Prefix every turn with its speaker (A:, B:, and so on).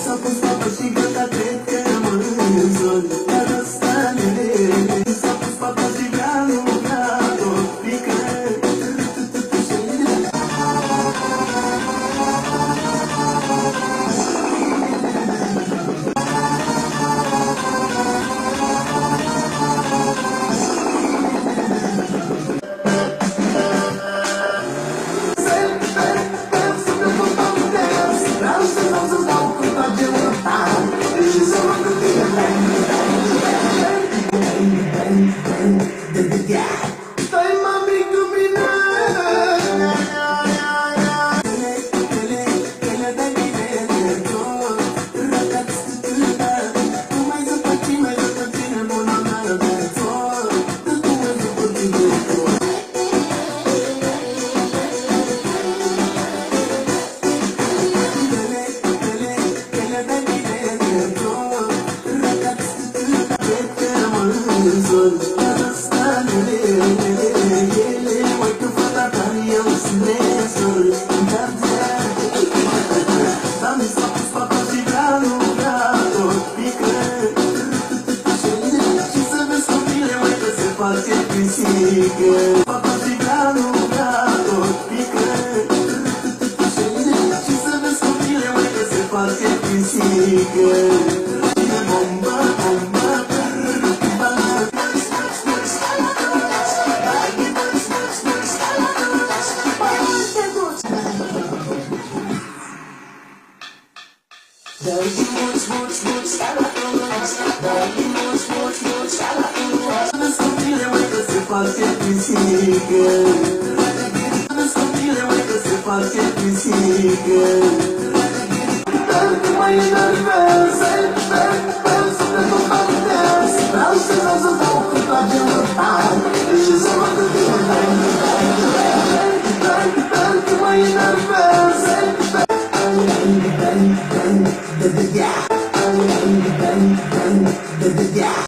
A: S-a pus papa și gata, cred că rămân în sol. Dar ăsta nu e. S-a pus papa și vrea lumea tot pică. Stai mami cu mine. Papa și vrea lumea tot pică. Și să vezi copile, măi, că se face pisică. Bomba, bomba. Dai mulți, mulți, mulți, dai mulți, mulți, mulți, să vezi copile, măi, că se face pisică. Să vezi copile, măi, că se face pisică. Dar tu mai enervezi, să te comandezi. Vreau să dau cu toate mătari și să mă gândesc. Dar tu mai enervezi. Yeah.